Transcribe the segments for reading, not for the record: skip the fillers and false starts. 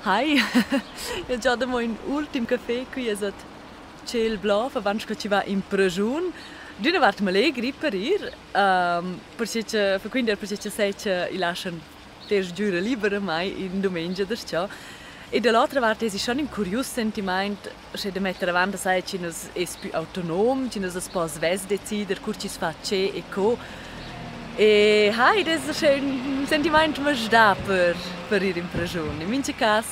Hi, io già abbiamo un ultimo caffè qui, è ciel blu, abans che ci va in Pragiun. D'una parte me allegri per ir, perché quindi perché sei che i lasciano ter giura libera mai in domenica da ciò. E dall'altra parte è schon un curioso sentimento, se da mettere avanti sai che noi è più autonom, che noi si può decidere cosa ci fa c'è e co. E hai, das ist ein sentimento mais dá per ir in Pragiun. In minha caso,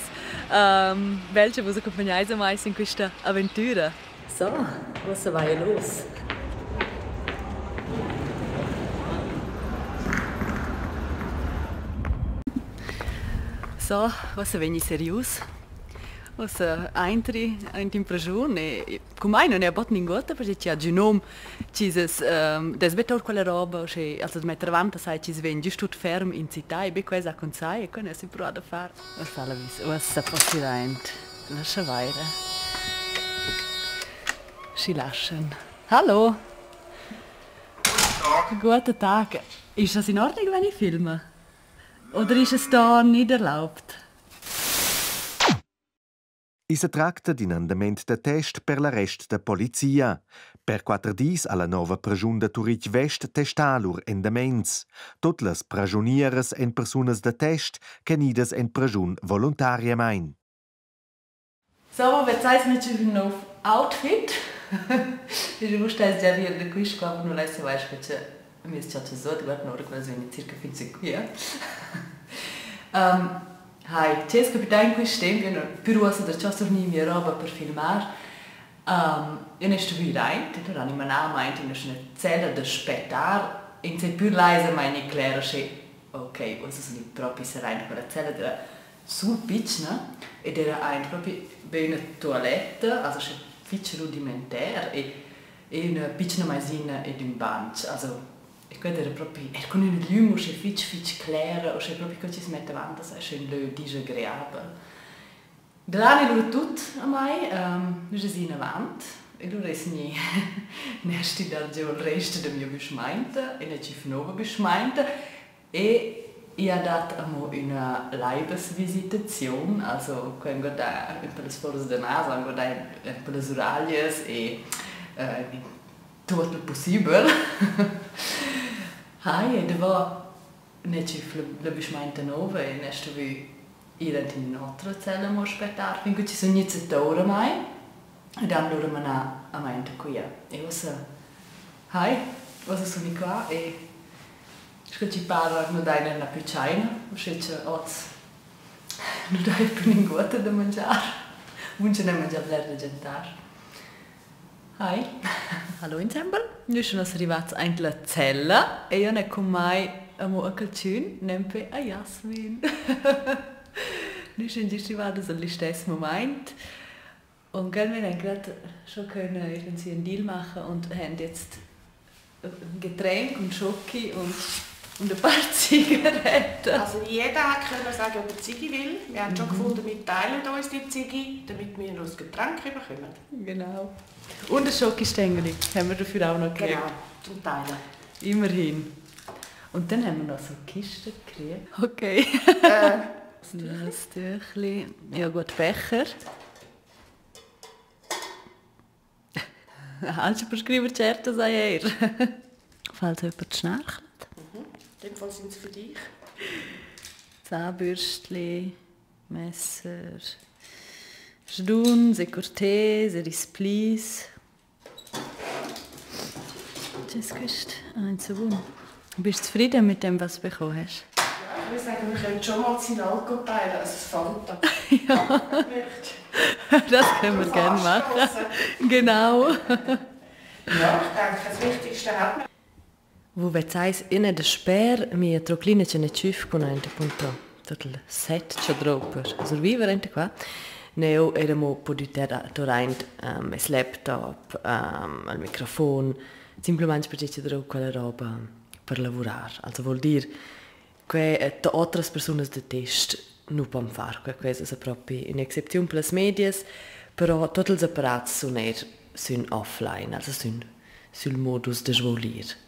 welche vos acompanhais a mais in questa avventura? So, was vai los? So, was veni serius? Was entri in Pragiun e come non è bot ningota perché c'è genom ci des betor quella roba che also mettere avanti sai ci ven giusto tut ferm in città e be quesa con sai e con si prova a fare was fa la vis was sa possibilmente lascia weiter si lascian hallo guten Tag ist das in Ordnung wenn ich filme oder ist es da nicht erlaubt? Si tratta di un andament de test per l'arrest da polizia. Per 4 dis alla nova pragiun de Turich Vest testalur endaments. Tot las pragiunieres en persunas de test che nidas en pragiun voluntariamain. So, wer zeigt mir schon auf Outfit? Ich wusste ja wie der Quiz gab nur leise weiß bitte. Mir ist ja so, du wird nur quasi in circa 50 Jahre. Hai, c'è capitato in questo tempo, io per uso da ciò sorni mia roba per filmare. Io ne sto rein, da hanno mi meint in una cella da aspettare, in se più leise mai chiaro che ok, was ist nicht proprio rein quella cella da sul pitchna ed era ein proprio bene toilette, also c'è fitch rudimentare e una piccola maisina ed un banc, also quello era proprio, con un lume che fitch claro, che proprio che ci si mette avanti, è un lume disagreabile. Da là è loro tutto a mai, noi si in avanti, e loro è nesti dal giù il resto del mio beschmeinte, e ne ci nuova beschmeinte, e io ho dato a me una Leibesvisitazione, also quando da per le sforze del naso, quando da per le oralies e tutto il possibile. Hai, e da ne ci le beschmeinte nove e ne sto vi ir in un'altra cella mo aspettare finché ci sono iniziatori mai e dan loro mana a mente qui e was hai was sono qua e ci parla non dai nella piccina che c'è oz non dai più ninguota da mangiare non ce ne mangia bler da gentare hai hallo insieme noi sono arrivati in la cella e io ne con mai amo a calcin nempe a Jasmin noi sind arrivati allo stesso momento und gell wir haben gerade schon können irgendwie einen Deal machen und haben jetzt ein Getränk und Schoki und ein paar Zigaretten. Also jeder kann sagen, ob er Ziggy will. Wir haben schon gefunden, wir teilen uns die Ziggy, damit wir noch ein Getränk bekommen. Genau. Und ein Schokistängeli haben wir dafür auch noch gekriegt. Genau, zum Teilen. Immerhin. Und dann haben wir noch so Kisten gekriegt. Okay. Das Tüchli. Ja gut, Becher. Hast du beschrieben, Certo sei er? Falls jemand schnarcht. In dem Fall sind sie für dich. Zahnbürstchen, Messer, Stun, Sekurté, Serisplis. Das ist ein so wun. Bist du zufrieden mit dem, was du bekommen hast? Ja, ich würde sagen, wir können schon mal seinen Alkohol teilen, also das Fanta. Ja, das können wir gerne machen. Genau. Ja, ich denke, das Wichtigste hat man. Vu vezzais ina da sper mi troclina ce ne cif con ente punto tot il set ce dropper survivere ente qua neo eramo potuter torrent es laptop al microfono semplicemente perché ci drop quella roba per lavorare also vuol dir que to otras personas de test nu pom far questa è proprio un'eccezione per le medias però tutti gli apparati sono offline also sono sul modus de svolir.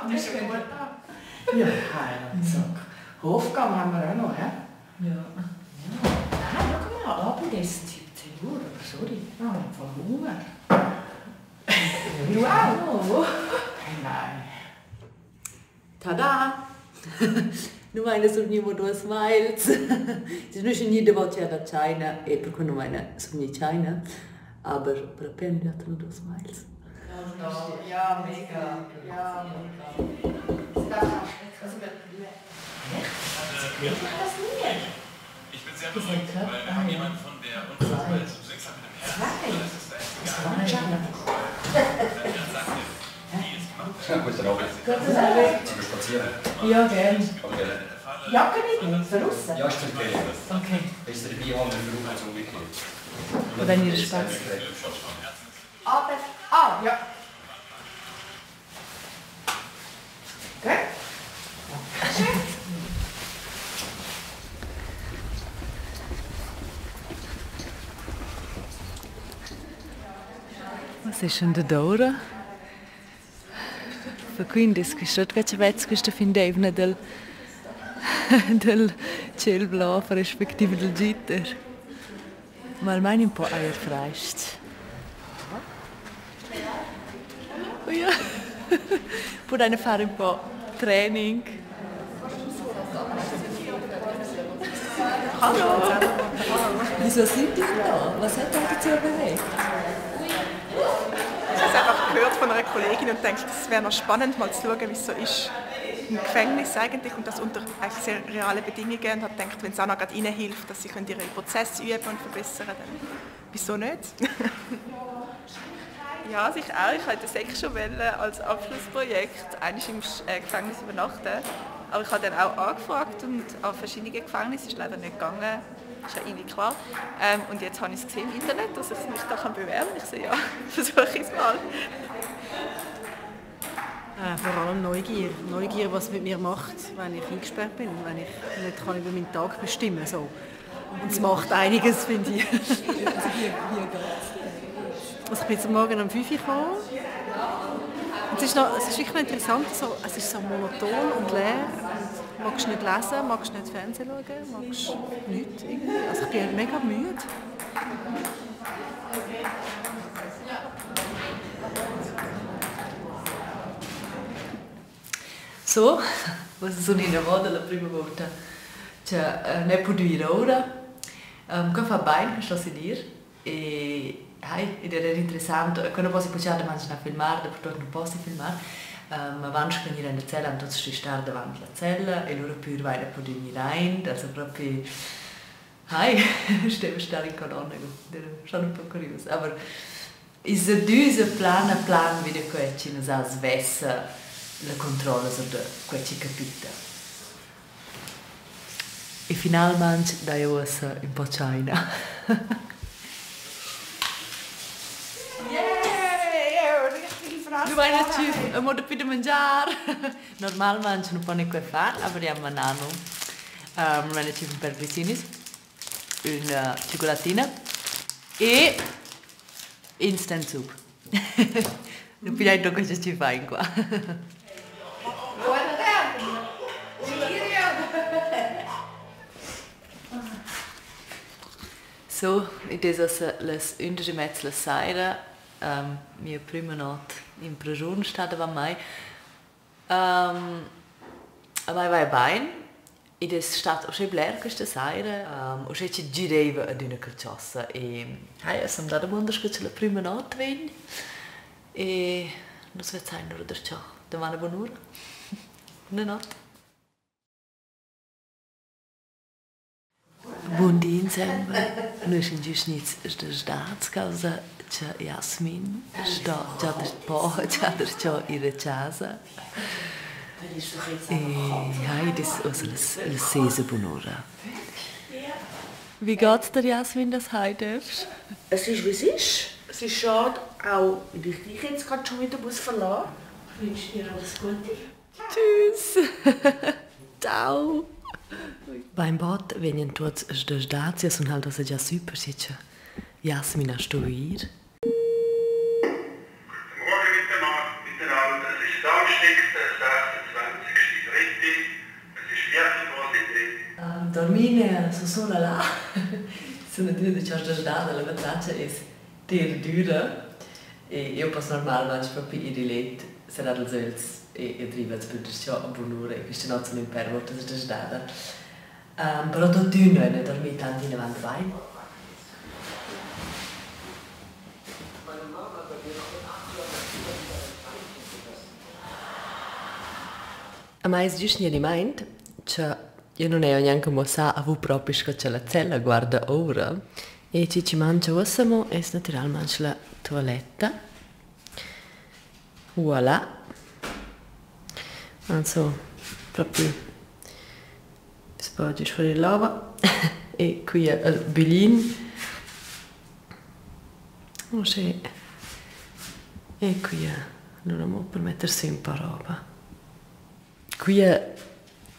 Das ist ja gut an. Ja, Heiratsack. Hofgang haben wir auch noch, hä? Ja. Ah, schau mal, Abendessen, 17 Uhr, aber sorry, ich habe voll Hunger. Du auch? Nein. Tada! Nu meine sogniamo due smiles. Se nu c'è niente voce da China e per cui non meine sogni China, aber per appena hanno due smiles. Ja, mega. Ja, Ich bin sehr beruhigt, weil wir haben jemanden von der unfassbar extra mit dem Herz. Das ist egal. Wenn er sagt, die ist gemacht. Guten Abend. Spazieren. Ja, gerne. Okay. Jacke nicht, draussen? Ja, ist okay. Okay. Ist der dabei haben, wir brauchen es umgekehrt. Wenn ihr Spaß. Aber, ja. Gut. Was ist denn da? Quindi questo questo fin d'evne del cielo blu rispettivo del gitter. Ma almeno un po' aer freist. Oh ja. Potete fare un po' training. Hallo. Wieso sind die da? Was hat euch dazu bewegt? Ich habe es einfach gehört von einer Kollegin und denke, es wäre noch spannend, mal zu schauen, wie es so ist im Gefängnis eigentlich und das unter eigentlich sehr realen Bedingungen. Und habe gedacht, wenn es auch noch gerade ihnen hilft, dass sie ihre Prozesse üben und verbessern können, dann wieso nicht? Ja, also ich auch. Ich wollte das schon als Abschlussprojekt eigentlich im Gefängnis übernachten. Aber ich habe dann auch angefragt und an verschiedene Gefängnisse, ist leider nicht gegangen. Das ist ja irgendwie klar. Und jetzt habe ich es gesehen im Internet, dass ich mich da bewerben kann. Ich so, ja, versuche ich es mal. Vor allem Neugier. Neugier, was es mit mir macht, wenn ich eingesperrt bin. Wenn ich nicht kann über meinen Tag bestimmen kann. So. Und es macht einiges, finde ich. Also ich bin jetzt Morgen um 5 Uhr gekommen. Es ist wirklich noch interessant, es ist so monoton und leer. Magst nicht lesen, magst nicht Fernsehen schauen, magst nichts irgendwie. Also ich bin mega müde. So, sono in moda la prima volta. Cioè, ne può dire ora. Come fa bene questo si dire? Ed era interessante, quando poi si poteva mangiare a filmare, dopo non posso filmare, ma quando si venire nella cella, non si stare davanti alla cella e loro pure vanno a venire rein, also proprio, stiamo stare in colonna, sono un po' curiosa, aber ist dieser Plan wieder quetschen, als Wässer, la Kontrolle so da quetschen capita. E finalmente da io un po' China. Nu vai na ciuf, a moda pida mangiar. Normalmente non può neanche fare, abbiamo un anno. Nu vai na ciuf per vicinis, una ciocolatina e instant soup. Non pilai do cosa ci fai qua. So, das ist das unterste Metzler Seire. Mia prima notte in prigione stata con me. Vai bene. Ed è stato anche bello questa sera. Ho ci girava ad una calciossa e sono andata a mondo che la prima notte venne. E non si vede nulla da ciò. Domani buon'ora. Buonanotte. Buondì insieme. Noi siamo giusto da Staatscausa. Jasmin sta già da po', già da ciò in casa. E das ist eine sehr bonora. Wie geht's dir, Jasmin, dass du heim darfst? Es ist, wie es ist. Es ist schade, auch wenn ich dich jetzt gerade schon wieder verlassen muss. Ich wünsche dir alles Gute. Tschüss. Ciao. Beim Bad, wenn ich dort da Station und halt das ist ja super, sieht Jasmin hast du hier. Morgen miteinander. Es ist Samstag, persona là, sono due di questa giornata, la battaglia è dura e io posso normalmente proprio ir letto, sarà da zels e arriva a sbudare a buon'ora e questa notte sono in per molto da giornata. Però tutto uno è dormito tanto in avanti vai. A mais giusto ne meint, che io non ho neanche mossa a voi proprio che la cella guarda ora e ci mangia ossamo è naturalmente la toiletta. Voilà. Also, proprio spoggi fuori l'ova e qui è il bilin. Oh, sì. E qui è, allora mo per mettersi un po' roba. Qui è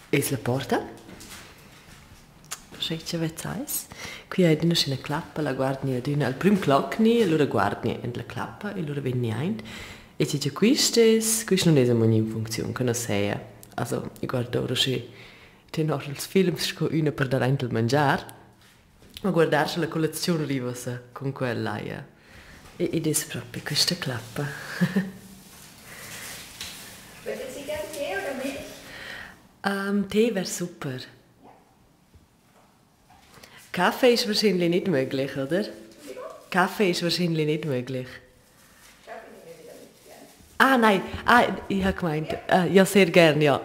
la porta. C'è vezzais. Qui è una scena clappa, la guardi d'una al prim clockni, allora guardi in la clappa, e allora veni ein. E c'è questo non è una in funzione, che non sia. Also, io guardo ora se te no els films con una per dare il mangiare, ma guardarci la colazione arriva con quella ed è proprio questa clappa. Möchten Sie gerne Tee oder Milch? Tee wäre super. Kaffee ist wahrscheinlich nicht möglich, oder? Kaffee ist wahrscheinlich nicht möglich. Ah, nein. Ah, ich habe gemeint. Ja, sehr gern, ja.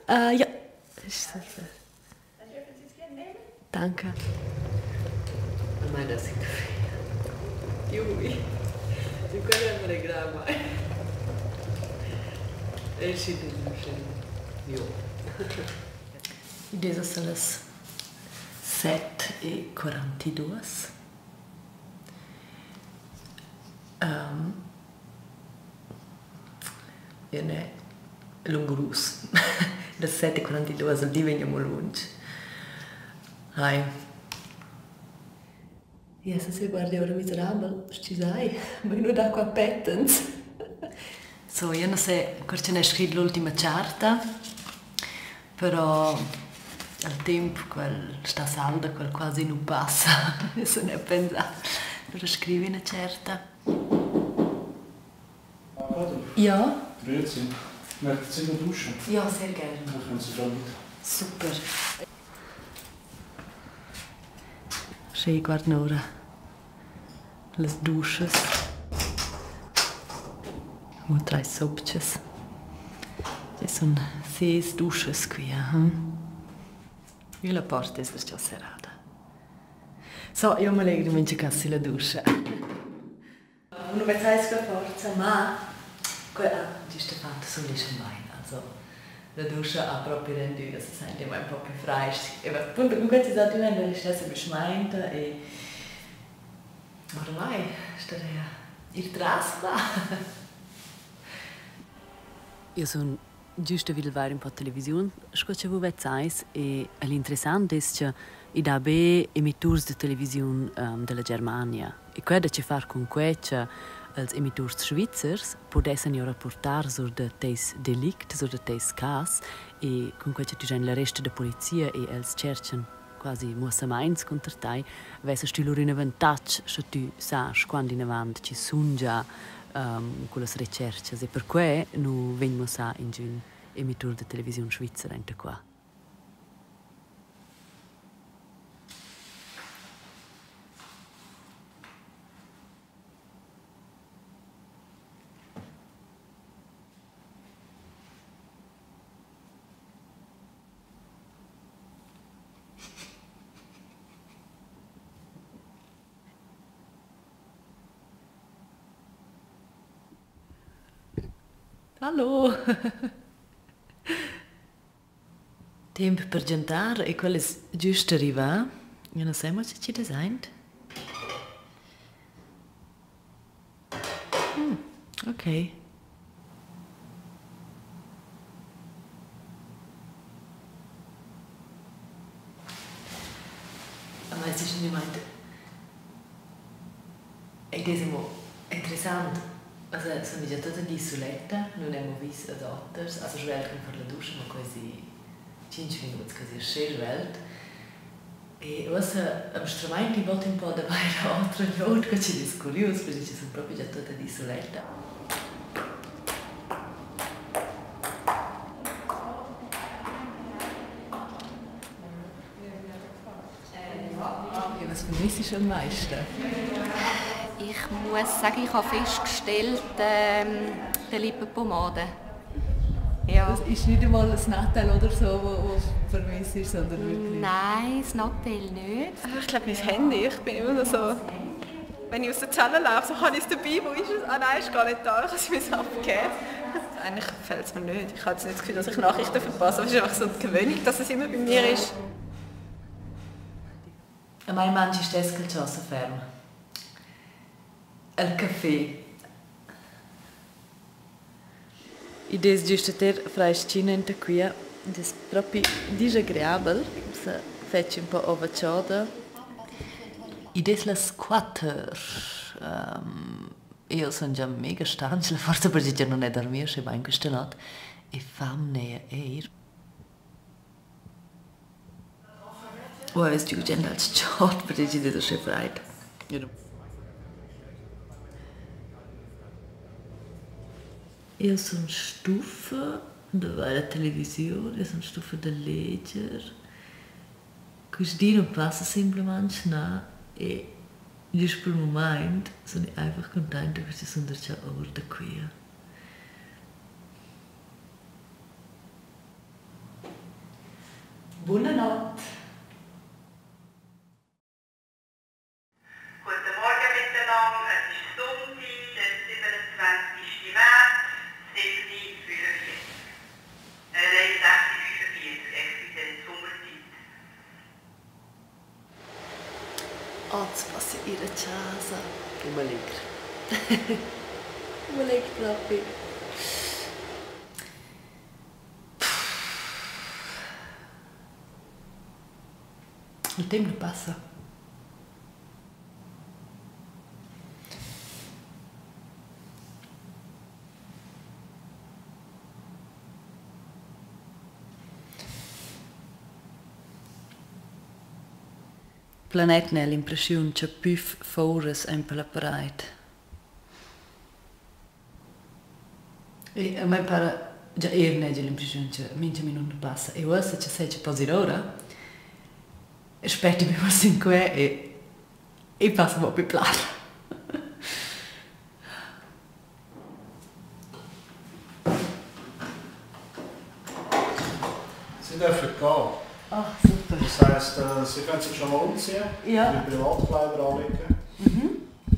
Ja. Ist super. Dann dürfen Sie es gerne nehmen. Danke. Ich meine, das ist Kaffee. Jui. Du kannst ja mal Gramma. Es ist nicht schön. Jo. Adesso sono le 7:42. Io ne lungurus. Le 7:42 diveniamo lungi. Hai. Ja, se guardi ora miserabile, ci sai, ma io non da qua pettens. So, io non so, ancora ne scritto l'ultima carta, però al tempo quel sta salda, quel quasi non passa, se ne pensato. Allora scrivi una certa. Ja? Grüezi. Möchten Sie noch duschen? Ja, sehr gerne. Dann können Sie schon mit. Super. Schön, guarda ora. Le duches. Und 3 Sopches. Ci sono 6 duches qui. E la porta è già serrata. So, io mi leggo in cassi la doccia. Non mi sai che forza, ma giusto fatto sono lì schon mein. Also, la doccia ha proprio renduto, si sente un po' più fresca. E appunto con questi sentimenti è stata beschmeinte e ormai starei il trasla. Io sono giusto a vedere un po' televisione, ascoltavo vezzais e l'interessante è che i da be emittors di televisione della Germania. E quello che far con questo els emittors svizzers potessero rapportare su tes delict, su tes cas e con questo tu la resta della polizia e els cercano quasi muossaments contro te, avessero tu loro un vantaggio se tu sai quando in avanti ci sono già con le ricerche e per questo non vengono in un emittore di televisione svizzera qua. Hallo! Tempo per giocare e quello è giusto arrivare. Io non so se ci design. Ok. Ma es ist nicht gemeint. Ed è interessante. Also sono già tutte di isolette, non abbiamo visto ad otters, also svelgano per la doccia, ma quasi 5 minuti, così è svelgt. E ora am strumento volta un po' dabei da altre ljudi, che ci è curioso, perché ci sono proprio già tutte di isolette. Was vermisst du am meisten? Ich muss sagen, ich habe festgestellt, die Lippenpomade. Ja. Das ist nicht einmal ein Nattel oder so, wo vermisst ist, sondern wirklich... Nein, das Nattel nicht. Ich glaube, mein Handy. Ich bin immer so... Wenn ich aus der Zelle laufe, so habe ich es dabei. Wo ist es? Ah nein, ist gar nicht da. Ich habe es abgegeben. Eigentlich gefällt es mir nicht. Ich habe jetzt nicht das Gefühl, dass ich Nachrichten verpasse. Es ist einfach so eine Gewöhnung, dass es immer bei mir ist. A mai mangi stesca il ciosso fermo. Il caffè. E des giusto ter freiscina in qui, des proprio disagreabel, se fece un po' ovacciada. E des la squatter. Io sono già mega stanca, forse perché non è dormire, se va in questa notte. E famne eir. Oh, es ist gut, als Chat, aber das ist nicht so freit. Eu sono stufa de ver a televisão, eu sono stufa de ler. Quis dia não passa simplesmente não. E just por momento, sono einfach contente, porque sono já over de queer. Boa noite. Guten Morgen miteinander, es ist Sonntag, der 27. März, 7:45. 6:45, explizit Sommerzeit. Oggi passo in casa. Überlegt proprio. Il tempo passa. Il pianeta ha l'impressione che più fuori è per la parete. E a me pare, già ieri non ho l'impressione che 20 minuti passa. E ora se c'è quasi ora, aspetto mi passo in qui e passo un po' più plano. Sie dürfen gehen. Ach, super. Das heisst, Sie können sich schon mal umziehen, ja. Die Privatkleider anlegen.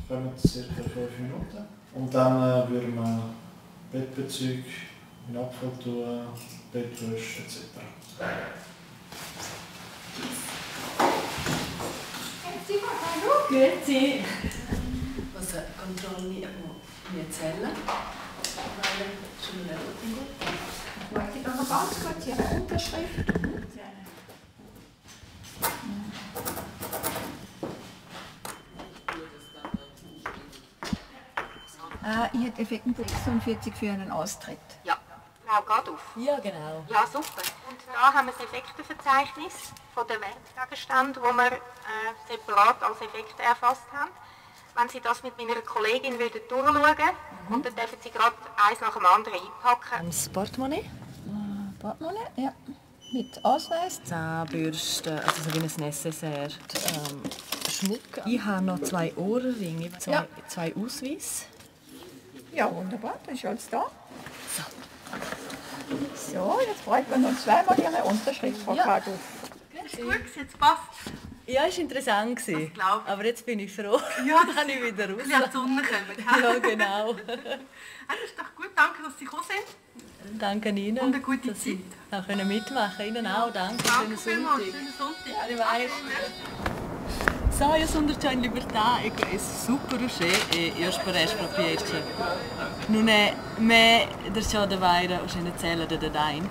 Kommen ca. 5 Minuten. Und dann würden wir Bettbezüge in Abfall tun, Bettwäsche etc. Grüezi. Was controlli mia cella? Weil schon eine Route. Warte ich noch ganz kurz Ihre Unterschrift. Ich hätte Effekten 46 für einen Austritt. Ja, Frau Gaduff. Ja, genau. Ja, super. Und da haben wir das Effektenverzeichnis von den Wertgegenständen, die wir separat als Effekte erfasst haben. Wenn Sie das mit meiner Kollegin durchschauen würden, und dann dürfen Sie gerade eins nach dem anderen einpacken. Das Portemonnaie? Portemonnaie, ja. Mit Ausweis. Zahnbürste, also so wie ein Necessaire. Schmuck. Ich habe noch 2 Ohrringe, 2 Ausweise. Ja, wunderbar, das ist alles da. So, jetzt bräuchten wir noch zweimal Ihre Unterschrift, Frau Kaduff. Ist gut, jetzt passt. Ja, es war interessant. Aber jetzt bin ich froh, ja, dass ich wieder raus. Sie an die Sonne kommen. Ja, genau. Das ist doch gut, danke, dass Sie gekommen sind. Danke Ihnen. Und eine gute Zeit. Sie auch mitmachen können. Ihnen auch, danke. Danke vielmals, schönen Sonntag. So, io sono già in libertà e è super uscire e io spero proprio che non è me da ciò da vaira o se ne cella da daint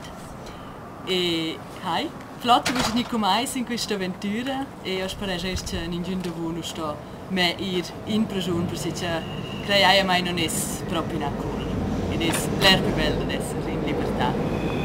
e hai Flotto questa non mais in questa avventura e spero che sia in giunta buono sto me ir in persona perché crei mai non è proprio una cosa ed è l'erbe bello di essere in libertà.